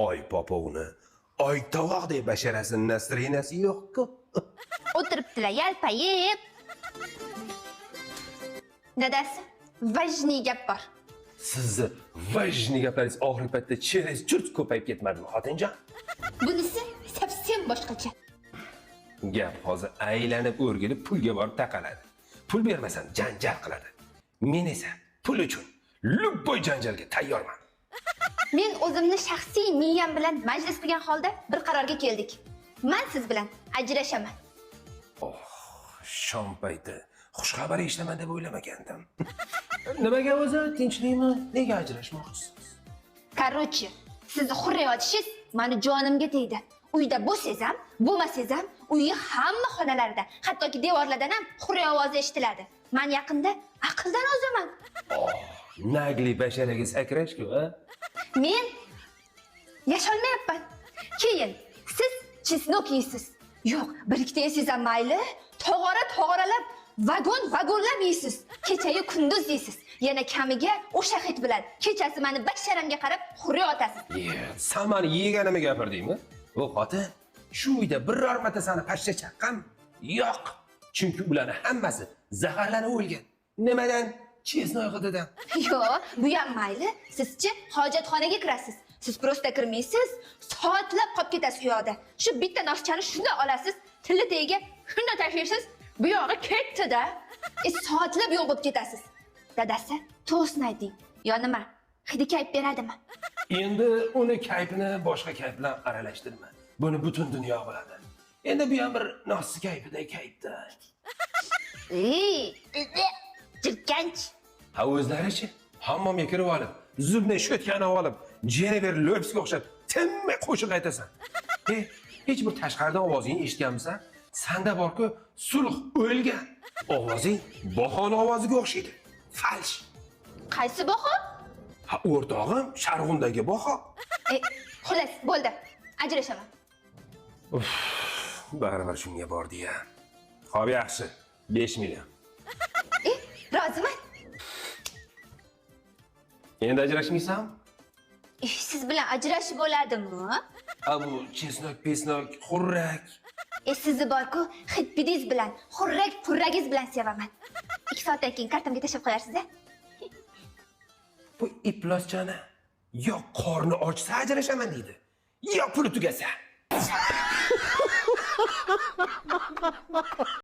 Oy popovni, oy tovoqdek basharasini nasrinasi yo'q-ku. O'tiribdilar yalpayib. Dadasi, vajni gap bor. Sizni vajni gaplaringiz oxirgi paytda cheres churt ko'payib ketmadimi, xotinjon? Bunisi совсем boshqacha. Gap hozir aylanib o'rgilib pulga borib taqaladi. Pul bermasam janjal qiladi. Men esa pul uchun любой janjalga tayyorman. Men o'zimni shaxsiy miyam bilan majlis qilgan holda bir qarorga keldik. Men siz bilan ajrashaman. Shom payti xushxabar eshitaman deb o'ylamagandim. Nimaga o'zi tinchlikmi? Nega ajrashmoqchisiz? Короче, sizni hurriyotishingiz meni jonimga tegdi. Uyda bo'lsangiz ham, bo'lmasangiz ham, uyning hamma xonalarida, hattoki devorlardan ham hurriy ovozi eshitiladi. Men yaqinda aqldan ozaman. Nagli basharaga sakrash-ku, ha? Men yasholmayapman. Keyin siz chesnok yeysiz. Yo'q, bir ikkita yeysiz ham mayli, tog'ora-tog'oralab, vagon-vagonlab yeysiz. Kechayu kunduz yeysiz. Yana kamiga o'sha hid bilan kechasi meni basharamga qarab hurriy otasiz. Sen meni yeganimni gapirdingmi? O xotin, shu uyda biror marta seni pashsha chaqqan? Yo'q. Chunki ularning hammasi zaharlanib o'lgan. Nimadan? Chesnoy hididan. Yo'q, bu ham mayli. Sizchi hojatxonaga kirasiz. Siz prosta kirmaysiz, soatlab qolib ketasiz u yoqda. Shu bitta noshchani shunda olasiz, tili tagiga shunda tashlaysiz, bu yog'i ketdi-da. Soatlab yo'q bo'lib ketasiz. Dadasi, to'sni ayting. Yo nima? Hidi kayf beradimi? Endi uni kayfini boshqa kayf bilan aralashtirma. Buni butun dunyo biladi. Endi bu ham bir nosi kayfidagi kayfda. Jirkanch. Ha o'zlarichi hammomga kirib olib, zubni sho'tkani olib, Jennifer Lopesga o'xshab tinmay qo'shiq aytasan. Hech bir tashqaridan ovozingni eshitganmisan? Sanda bor-ku, sulh o'lgan. Ovozing Bahoni ovoziga o'xshaydi. Falsh. Qaysi Baho? Ha, o'rtog'im Sharg'undagi Baho. Xolos, bo'ldi. Ajrashaman. Baribir shunga bordi-ya. Xo'p, yaxshi. 5 million. Roziman. Endi ajrashmaysan? Siz bilan ajrashib bo'ladimi? Bu chesnok, xurrak. Sizni bor-ku, hidbidingiz bilan, xurragingiz bilan sevaman. 2 soatdan keyin kartamga tashlab qo'yarsiz-a? Bu iploschani yo qorni ochsa ajrashaman deydi, yo puli tugasa.